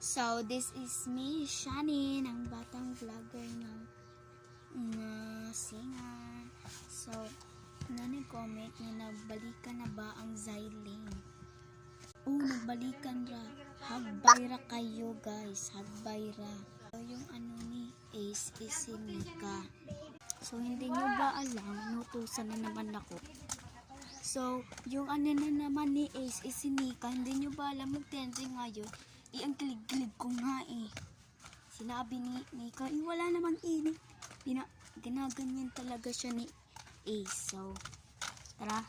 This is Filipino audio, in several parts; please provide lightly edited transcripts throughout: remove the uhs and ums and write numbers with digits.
So, this is me, Shani, ng batang vlogger ng singer. So, nag-comment na nagbalikan na ba ang Zyling? Nagbalikan ra. Hagbayra kayo, guys. Hagbayra. So, yung ni Ace is si Mika. So, hindi nyo ba alam, nutusan na naman ako. So, yung na naman ni Ace is si Mika. Hindi nyo ba alam, mag-tense ngayon? Ang kilig-kilig ko nga Sinabi ni Mika, wala naman ginaganyan talaga siya ni Ace. So, tara,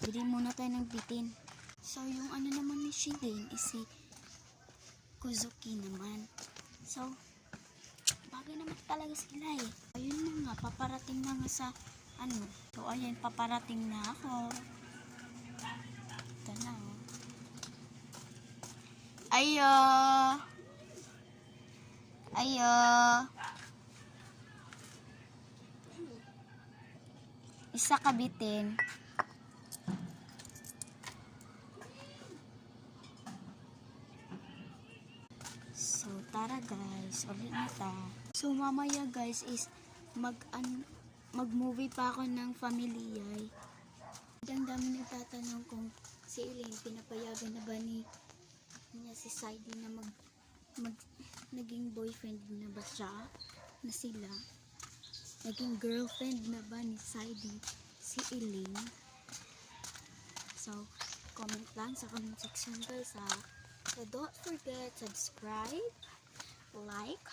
bili muna tayo ng bitin. So, yung naman ni Shilin is si Kuzuki naman. So, bagay naman talaga sila Ayun na nga, paparating na nga sa So, ayan, paparating na ako. Ito na Ayo! Ayo! Isa kabitin. So, tara guys. Ulit na ta. So, mamaya guys is mag-movie pa ako ng Familiay. Ang dami nagtatanong kung si Elaine pinapayagan na ba niya si Saidi na naging boyfriend na ba siya na sila, naging girlfriend na ba ni Saidi si Elaine. So comment lang sa comment section guys so don't forget subscribe, like,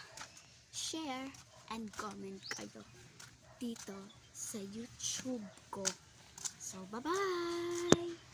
share and comment kayo dito sa YouTube ko. So bye bye.